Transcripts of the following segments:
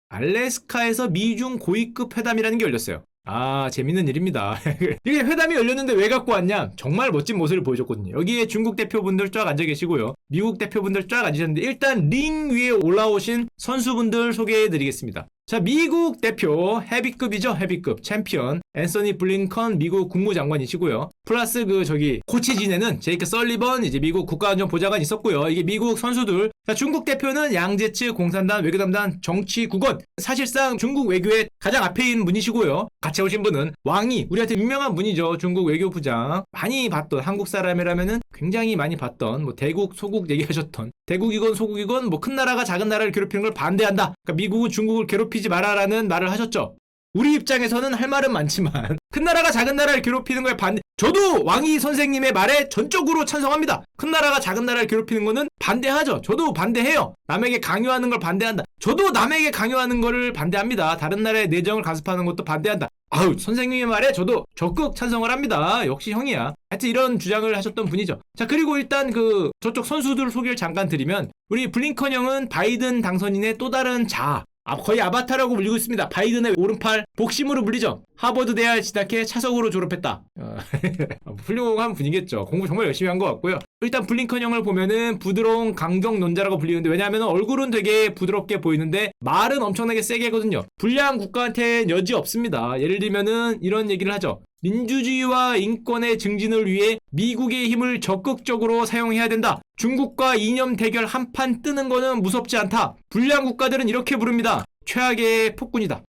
알래스카에서 미중 고위급 회담이라는 게 열렸어요. 아, 재밌는 일입니다. 이게 회담이 열렸는데 왜 갖고 왔냐? 정말 멋진 모습을 보여줬거든요. 여기에 중국 대표분들 쫙 앉아 계시고요. 미국 대표분들 쫙 앉으셨는데 일단 링 위에 올라오신 선수분들 소개해드리겠습니다. 자, 미국 대표 헤비급이죠. 헤비급 챔피언 앤서니 블링컨 미국 국무장관이시고요. 플러스 코치 지내는 제이크 설리번 이제 미국 국가안전보좌관 있었고요. 이게 미국 선수들. 자, 중국 대표는 양제츠 공산당 외교담당 정치국원. 사실상 중국 외교의 가장 앞에 있는 분이시고요. 같이 오신 분은 왕이 우리한테 유명한 분이죠. 중국 외교부장. 많이 봤던 한국 사람이라면은 굉장히 많이 봤던 대국 소국 얘기하셨던 대국이건 소국이건 큰 나라가 작은 나라를 괴롭히는 걸 반대한다. 그러니까 미국은 중국을 괴롭히지 마라라는 말을 하셨죠. 우리 입장에서는 할 말은 많지만 큰 나라가 작은 나라를 괴롭히는 거에 반대. 저도 왕이 선생님의 말에 전적으로 찬성합니다. 큰 나라가 작은 나라를 괴롭히는 거는 반대하죠. 저도 반대해요. 남에게 강요하는 걸 반대한다. 저도 남에게 강요하는 거를 반대합니다. 다른 나라의 내정을 간섭하는 것도 반대한다. 아우, 선생님의 말에 저도 적극 찬성을 합니다. 역시 형이야. 하여튼 이런 주장을 하셨던 분이죠. 자, 그리고 일단 저쪽 선수들 소개를 잠깐 드리면 우리 블링컨 형은 바이든 당선인의 또 다른 자아. 거의 아바타라고 불리고 있습니다. 바이든의 오른팔 복심으로 불리죠. 하버드 대학을 진학해 차석으로 졸업했다. 훌륭한 분이겠죠. 공부 정말 열심히 한 것 같고요. 일단 블링컨 형을 보면은 부드러운 강경론자라고 불리는데 왜냐하면 얼굴은 되게 부드럽게 보이는데 말은 엄청나게 세게 하거든요. 불량 국가한테는 여지 없습니다. 예를 들면은 이런 얘기를 하죠. 민주주의와 인권의 증진을 위해 미국의 힘을 적극적으로 사용해야 된다. 중국과 이념 대결 한판 뜨는 거는 무섭지 않다. 불량 국가들은 이렇게 부릅니다. 최악의 폭군이다.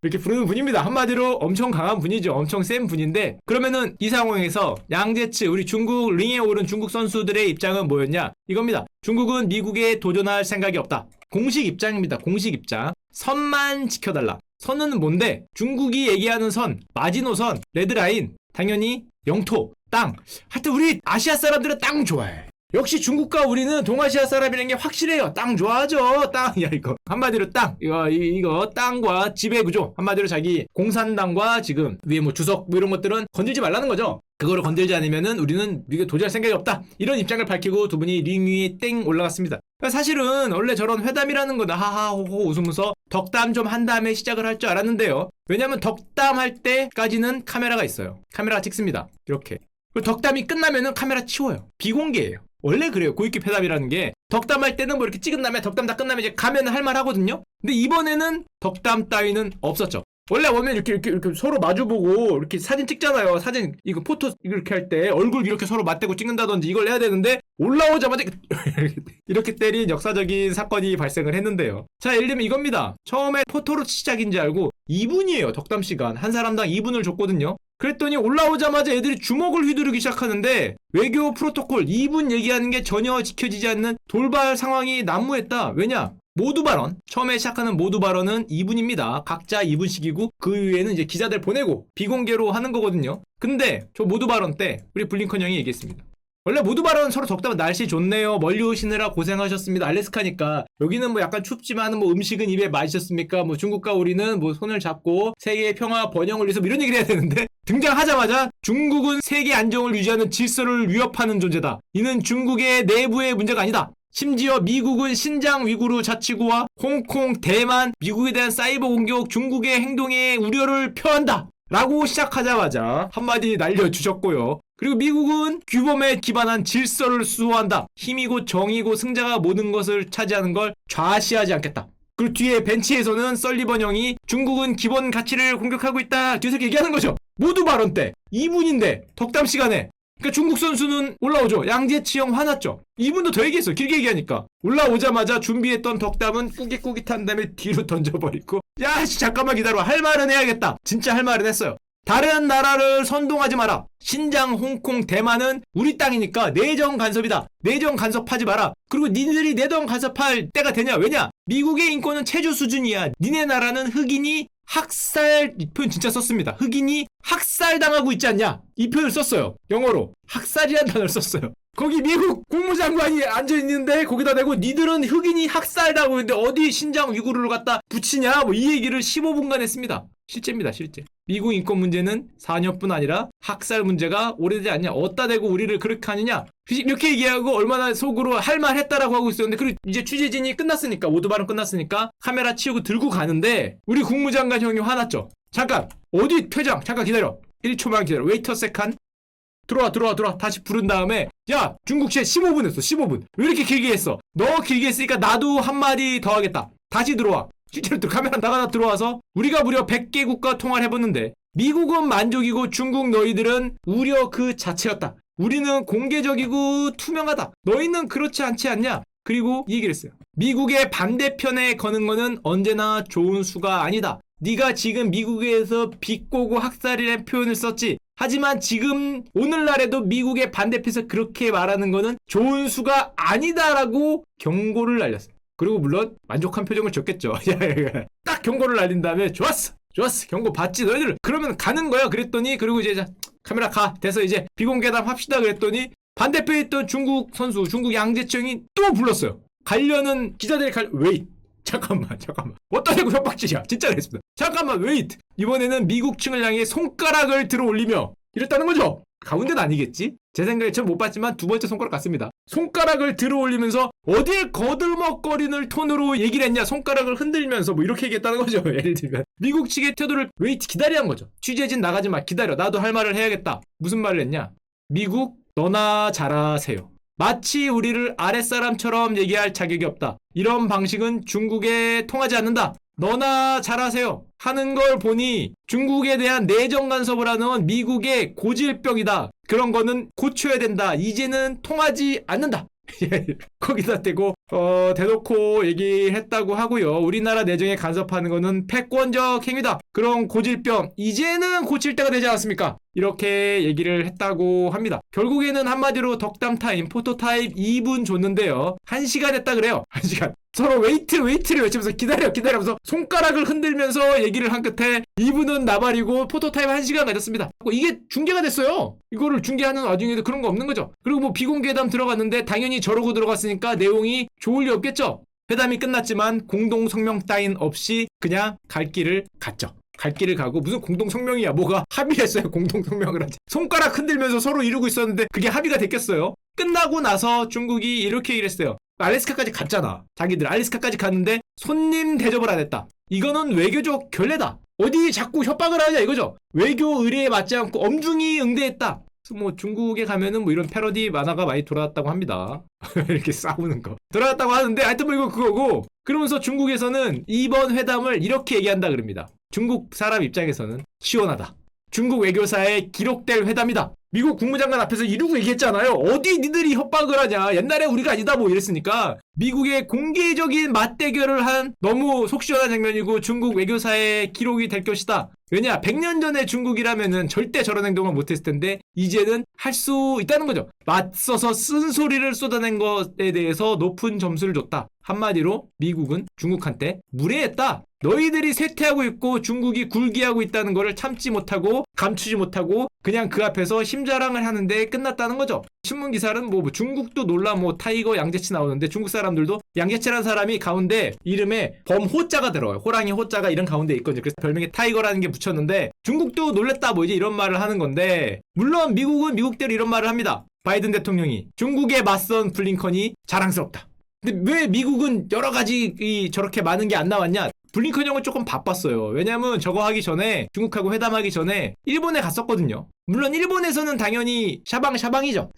이렇게 부르는 분입니다. 한마디로 엄청 강한 분이죠. 엄청 센 분인데 그러면은 이 상황에서 양제츠 우리 중국 링에 오른 중국 선수들의 입장은 뭐였냐? 이겁니다. 중국은 미국에 도전할 생각이 없다. 공식 입장입니다. 공식 입장. 선만 지켜달라. 선은 뭔데? 중국이 얘기하는 선, 마지노선, 레드라인, 당연히 영토, 땅. 하여튼 우리 아시아 사람들은 땅 좋아해. 역시 중국과 우리는 동아시아 사람이라는 게 확실해요. 땅 좋아하죠. 땅. 야, 이거. 한마디로 땅. 이거 땅과 지배구조. 한마디로 자기 공산당과 지금 위에 주석 이런 것들은 건들지 말라는 거죠. 그거를 건들지 않으면은 우리는 미국에 도전할 생각이 없다. 이런 입장을 밝히고 두 분이 링 위에 땡 올라갔습니다. 사실은 원래 저런 회담이라는 거는 하하호호 웃으면서 덕담 좀 한 다음에 시작을 할 줄 알았는데요. 왜냐면 덕담할 때까지는 카메라가 있어요. 카메라가 찍습니다. 이렇게. 그리고 덕담이 끝나면은 카메라 치워요. 비공개예요. 원래 그래요. 고위급 회담이라는 게 덕담할 때는 이렇게 찍은 다음에 덕담 다 끝나면 이제 가면 할 말 하거든요. 근데 이번에는 덕담 따위는 없었죠. 원래 오면 이렇게 서로 마주보고 이렇게 사진 찍잖아요. 사진 이거 포토 이렇게 할 때 얼굴 이렇게 서로 맞대고 찍는다든지 이걸 해야 되는데 올라오자마자 이렇게 때린 역사적인 사건이 발생을 했는데요. 자, 예를 들면 이겁니다. 처음에 포토로 시작인 줄 알고 2분이에요. 덕담 시간. 한 사람당 2분을 줬거든요. 그랬더니 올라오자마자 애들이 주먹을 휘두르기 시작하는데 외교 프로토콜 2분 얘기하는 게 전혀 지켜지지 않는 돌발 상황이 난무했다. 왜냐? 모두 발언. 처음에 시작하는 모두 발언은 2분입니다. 각자 2분씩이고 그 위에는 이제 기자들 보내고 비공개로 하는 거거든요. 근데 저 모두 발언 때 우리 블링컨 형이 얘기했습니다. 원래 모두 발언 서로 적다면 날씨 좋네요. 멀리 오시느라 고생하셨습니다. 알래스카니까. 여기는 약간 춥지만 음식은 입에 맞으셨습니까? 중국과 우리는 손을 잡고 세계의 평화 번영을 위해서 이런 얘기를 해야 되는데 등장하자마자 중국은 세계 안정을 유지하는 질서를 위협하는 존재다. 이는 중국의 내부의 문제가 아니다. 심지어 미국은 신장 위구르 자치구와 홍콩, 대만, 미국에 대한 사이버 공격, 중국의 행동에 우려를 표한다. 라고 시작하자마자 한마디 날려주셨고요. 그리고 미국은 규범에 기반한 질서를 수호한다. 힘이고 정의고 승자가 모든 것을 차지하는 걸 좌시하지 않겠다. 그리고 뒤에 벤치에서는 설리번 형이 중국은 기본 가치를 공격하고 있다. 뒤에서 얘기하는 거죠. 모두 발언 때 2분인데 덕담 시간에 그러니까 중국 선수는 올라오죠. 양제치 형 화났죠. 2분도 더 얘기했어요. 길게 얘기하니까. 올라오자마자 준비했던 덕담은 꾸깃꾸깃한 다음에 뒤로 던져버리고 야, 잠깐만 기다려. 할 말은 해야겠다. 진짜 할 말은 했어요. 다른 나라를 선동하지 마라. 신장, 홍콩, 대만은 우리 땅이니까 내정 간섭이다. 내정 간섭하지 마라. 그리고 니들이 내정 간섭할 때가 되냐? 왜냐? 미국의 인권은 체주 수준이야. 니네 나라는 흑인이 학살, 이 표현 진짜 썼습니다. 흑인이 학살당하고 있지 않냐? 이 표현을 썼어요. 영어로. 학살이라는 단어를 썼어요. 거기 미국 국무장관이 앉아있는데 거기다 대고 니들은 흑인이 학살당하고 있는데 어디 신장 위구르를 갖다 붙이냐? 이 얘기를 15분간 했습니다. 실제입니다, 실제. 미국 인권 문제는 4년뿐 아니라 학살 문제가 오래되지 않냐. 어디다 대고 우리를 그렇게 하느냐. 이렇게 얘기하고 얼마나 속으로 할 말 했다라고 하고 있었는데, 그리고 이제 취재진이 끝났으니까, 모두 발언 끝났으니까 카메라 치우고 들고 가는데 우리 국무장관 형이 화났죠. 잠깐, 어디 퇴장, 잠깐 기다려. 1초만 기다려. 웨이터 세칸. 들어와. 다시 부른 다음에, 야, 중국시에 15분 했어. 15분. 왜 이렇게 길게 했어? 너 길게 했으니까 나도 한마디 더 하겠다. 다시 들어와. 실제로 또 카메라 나가다 들어와서, 우리가 무려 100개국과 통화를 해봤는데 미국은 만족이고 중국 너희들은 우려 그 자체였다. 우리는 공개적이고 투명하다. 너희는 그렇지 않지 않냐? 그리고 이 얘기를 했어요. 미국의 반대편에 거는 거는 언제나 좋은 수가 아니다. 네가 지금 미국에서 비꼬고 학살이라는 표현을 썼지. 하지만 지금 오늘날에도 미국의 반대편에서 그렇게 말하는 거는 좋은 수가 아니다라고 경고를 날렸어요. 그리고 물론 만족한 표정을 줬겠죠. 딱 경고를 날린 다음에 좋았어 경고 받지 너희들 그러면 가는 거야 그랬더니, 그리고 이제 자, 카메라 가 돼서 이제 비공개담 합시다 그랬더니 반대편에 있던 중국 선수, 중국 양재청이 또 불렀어요. 가려는 기자들이 웨이 잠깐만 어디다 대고 협박질이야. 진짜 그랬습니다. 잠깐만 웨이트. 이번에는 미국 측을 향해 손가락을 들어 올리며 이랬다는 거죠. 가운데는 아니겠지? 제 생각에 전 못 봤지만 두 번째 손가락 같습니다. 손가락을 들어 올리면서 어딜 거들먹거리는 톤으로 얘기를 했냐. 손가락을 흔들면서 뭐 이렇게 얘기했다는 거죠. 예를 들면 미국 측의 태도를 웨이트 기다리는 거죠. 취재진 나가지 마, 기다려, 나도 할 말을 해야겠다. 무슨 말을 했냐. 미국 너나 잘하세요. 마치 우리를 아랫사람처럼 얘기할 자격이 없다. 이런 방식은 중국에 통하지 않는다. 너나 잘하세요 하는 걸 보니 중국에 대한 내정 간섭을 하는 미국의 고질병이다. 그런 거는 고쳐야 된다. 이제는 통하지 않는다. 거기다 대고 대놓고 얘기했다고 하고요. 우리나라 내정에 간섭하는 거는 패권적 행위다. 그런 고질병 이제는 고칠 때가 되지 않았습니까? 이렇게 얘기를 했다고 합니다. 결국에는 한마디로 덕담타임, 포토타임 2분 줬는데요. 1시간 했다 그래요. 1시간. 서로 웨이트를 외치면서 기다려면서 손가락을 흔들면서 얘기를 한 끝에 2분은 나발이고 포토타임 1시간 가졌습니다. 이게 중계가 됐어요. 이거를 중계하는 와중에도 그런 거 없는 거죠. 그리고 뭐 비공개회담 들어갔는데 당연히 저러고 들어갔으니까 내용이 좋을 리 없겠죠. 회담이 끝났지만 공동 성명 따윈 없이 그냥 갈 길을 갔죠. 갈 길을 가고 무슨 공동 성명이야. 뭐가 합의했어요. 공동 성명을 하지. 손가락 흔들면서 서로 이루고 있었는데 그게 합의가 됐겠어요. 끝나고 나서 중국이 이렇게 얘기를 했어요. 알래스카까지 갔잖아. 자기들 알래스카까지 갔는데 손님 대접을 안 했다. 이거는 외교적 결례다. 어디 자꾸 협박을 하냐 이거죠. 외교 의뢰에 맞지 않고 엄중히 응대했다. 그래서 뭐 중국에 가면은 뭐 이런 패러디 만화가 많이 돌아왔다고 합니다. 이렇게 싸우는 거 돌아왔다고 하는데 하여튼 뭐 이거 그거고. 그러면서 중국에서는 이번 회담을 이렇게 얘기한다 그럽니다. 중국 사람 입장에서는 시원하다. 중국 외교사에 기록될 회담이다. 미국 국무장관 앞에서 이러고 얘기했잖아요. 어디 니들이 협박을 하냐. 옛날에 우리가 아니다 뭐 이랬으니까. 미국의 공개적인 맞대결을 한 너무 속 시원한 장면이고 중국 외교사의 기록이 될 것이다. 왜냐 100년 전에 중국이라면은 절대 저런 행동을 못했을 텐데 이제는 할 수 있다는 거죠. 맞서서 쓴소리를 쏟아낸 것에 대해서 높은 점수를 줬다. 한마디로 미국은 중국한테 무례했다. 너희들이 쇠퇴하고 있고 중국이 굴기하고 있다는 거를 참지 못하고 감추지 못하고 그냥 그 앞에서 힘자랑을 하는데 끝났다는 거죠. 신문기사는 뭐 중국도 놀라 뭐 타이거 양재치 나오는데 중국 사람들도 양재치라는 사람이 가운데 이름에 범호자가 들어요. 호랑이 호자가 이런 가운데 있거든요. 그래서 별명에 타이거라는 게 붙였는데 중국도 놀랬다 뭐 이제 이런 말을 하는 건데 물론 미국은 미국대로 이런 말을 합니다. 바이든 대통령이 중국에 맞선 블링컨이 자랑스럽다. 근데 왜 미국은 여러 가지 저렇게 많은 게 안 나왔냐? 블링컨 형은 조금 바빴어요. 왜냐면 저거 하기 전에 중국하고 회담하기 전에 일본에 갔었거든요. 물론 일본에서는 당연히 샤방이죠.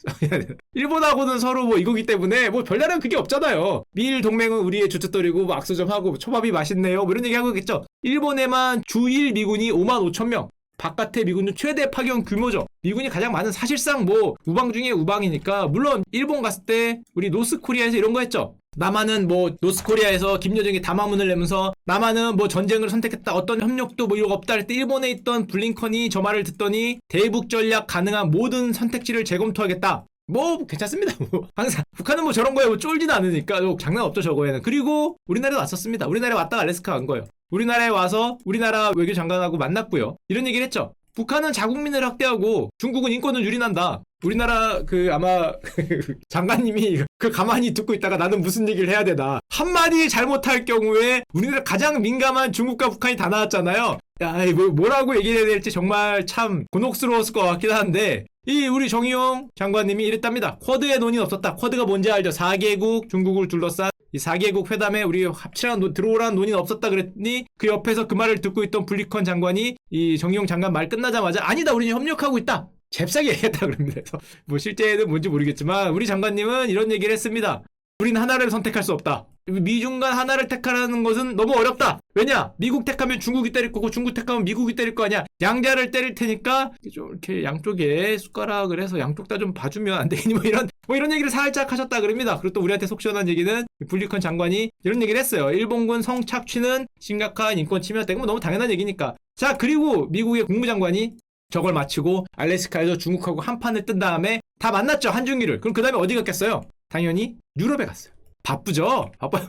일본하고는 서로 뭐 이거기 때문에 뭐 별다른 그게 없잖아요. 미일 동맹은 우리의 주춧돌이고 뭐 악수 좀 하고 초밥이 맛있네요. 뭐 이런 얘기 하고 있겠죠. 일본에만 주일 미군이 55,000명. 바깥의 미군은 최대 파견 규모죠. 미군이 가장 많은 사실상 뭐 우방 중에 우방이니까 물론 일본 갔을 때 우리 노스코리아에서 이런 거 했죠. 남한은 뭐 노스코리아에서 김여정이 담화문을 내면서 남한은 뭐 전쟁을 선택했다. 어떤 협력도 뭐 이런 거 없다 할 때 일본에 있던 블링컨이 저 말을 듣더니 대북 전략 가능한 모든 선택지를 재검토하겠다. 뭐 괜찮습니다. 뭐 항상 북한은 뭐 저런 거에 뭐 쫄지도 않으니까 장난 없죠 저거에는. 그리고 우리나라에 왔었습니다. 우리나라에 왔다가 알래스카 간 거예요. 우리나라에 와서 우리나라 외교장관하고 만났고요. 이런 얘기를 했죠. 북한은 자국민을 학대하고 중국은 인권을 유린한다. 우리나라 아마 장관님이 가만히 듣고 있다가 나는 무슨 얘기를 해야 되나. 한마디 잘못할 경우에 우리나라 가장 민감한 중국과 북한이 다 나왔잖아요. 야, 뭐라고 얘기해야 될지 정말 참 곤혹스러웠을 것 같긴 한데, 이 우리 정의용 장관님이 이랬답니다. 쿼드의 논의는 없었다. 쿼드가 뭔지 알죠? 4개국 중국을 둘러싼 이 4개국 회담에 우리 합치라는 들어오라는 논의는 없었다 그랬더니 그 옆에서 그 말을 듣고 있던 블리컨 장관이 이 정의용 장관 말 끝나자마자 아니다, 우리는 협력하고 있다. 잽싸게 얘기했다 그럽니다. 그래서 뭐 실제는 뭔지 모르겠지만 우리 장관님은 이런 얘기를 했습니다. 우리는 하나를 선택할 수 없다. 미중 간 하나를 택하라는 것은 너무 어렵다. 왜냐? 미국 택하면 중국이 때릴 거고 중국 택하면 미국이 때릴 거 아니야. 양자를 때릴 테니까 좀 이렇게 양쪽에 숟가락을 해서 양쪽 다 좀 봐주면 안 되니 뭐 이런 얘기를 살짝 하셨다 그럽니다. 그리고 또 우리한테 속 시원한 얘기는 블리컨 장관이 이런 얘기를 했어요. 일본군 성착취는 심각한 인권 침해였다. 뭐 너무 당연한 얘기니까. 자, 그리고 미국의 국무장관이 저걸 마치고 알래스카에서 중국하고 한판을 뜬 다음에 다 만났죠, 한중일을. 그럼 그 다음에 어디 갔겠어요? 당연히 유럽에 갔어요. 바쁘죠? 바빠요.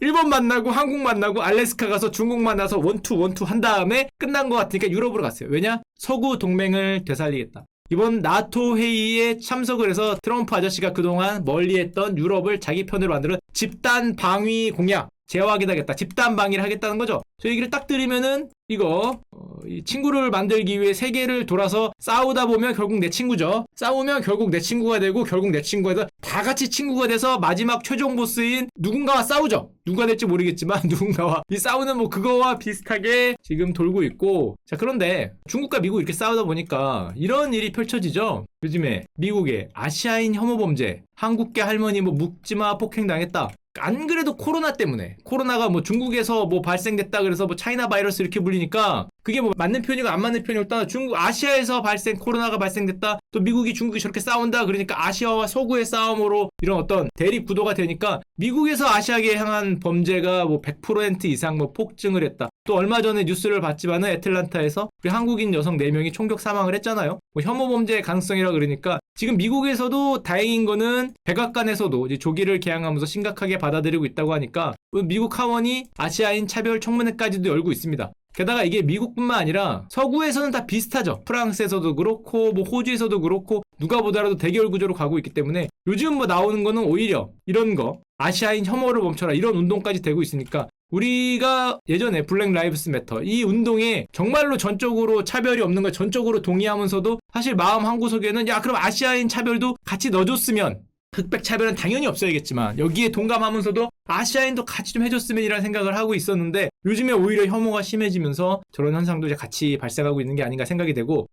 일본 만나고 한국 만나고 알래스카 가서 중국 만나서 원투 한 다음에 끝난 것 같으니까 유럽으로 갔어요. 왜냐? 서구 동맹을 되살리겠다. 이번 나토 회의에 참석을 해서 트럼프 아저씨가 그동안 멀리했던 유럽을 자기 편으로 만드는 집단 방위 공약 재확인하겠다. 집단 방위를 하겠다는 거죠. 저 얘기를 딱 들으면은 이거 이 친구를 만들기 위해 세계를 돌아서 싸우다 보면 결국 내 친구죠. 싸우면 결국 내 친구가 되고 결국 내 친구가 돼서 다 같이 친구가 돼서 마지막 최종 보스인 누군가와 싸우죠. 누가 될지 모르겠지만 누군가와 이 싸우는 뭐 그거와 비슷하게 지금 돌고 있고. 자, 그런데 중국과 미국 이렇게 싸우다 보니까 이런 일이 펼쳐지죠. 요즘에 미국의 아시아인 혐오 범죄, 한국계 할머니 뭐 묵지마 폭행당했다. 안 그래도 코로나 때문에 코로나가 뭐 중국에서 뭐 발생됐다 그래서 뭐 차이나 바이러스 이렇게 불리니까 그게 뭐 맞는 표현이고 안 맞는 표현이 없다. 중국 아시아에서 코로나가 발생됐다. 또 미국이 중국이 저렇게 싸운다. 그러니까 아시아와 서구의 싸움으로 이런 어떤 대립 구도가 되니까 미국에서 아시아계 향한 범죄가 뭐 100% 이상 뭐 폭증을 했다. 또 얼마 전에 뉴스를 봤지만은 애틀란타에서 우리 한국인 여성 4명이 총격 사망을 했잖아요. 뭐 혐오 범죄의 가능성이라 그러니까 지금 미국에서도 다행인 거는 백악관에서도 이제 조기를 개항하면서 심각하게 받아들이고 있다고 하니까 미국 하원이 아시아인 차별 청문회까지도 열고 있습니다. 게다가 이게 미국뿐만 아니라 서구에서는 다 비슷하죠. 프랑스에서도 그렇고 뭐 호주에서도 그렇고 누가 보더라도 대결 구조로 가고 있기 때문에 요즘 뭐 나오는 거는 오히려 이런 거 아시아인 혐오를 멈춰라 이런 운동까지 되고 있으니까 우리가 예전에 블랙 라이브스 매터 이 운동에 정말로 전적으로 차별이 없는 걸 전적으로 동의하면서도 사실 마음 한구석에는 야 그럼 아시아인 차별도 같이 넣어줬으면 흑백 차별은 당연히 없어야겠지만 여기에 동감하면서도 아시아인도 같이 좀 해줬으면 이라는 생각을 하고 있었는데 요즘에 오히려 혐오가 심해지면서 저런 현상도 이제 같이 발생하고 있는 게 아닌가 생각이 되고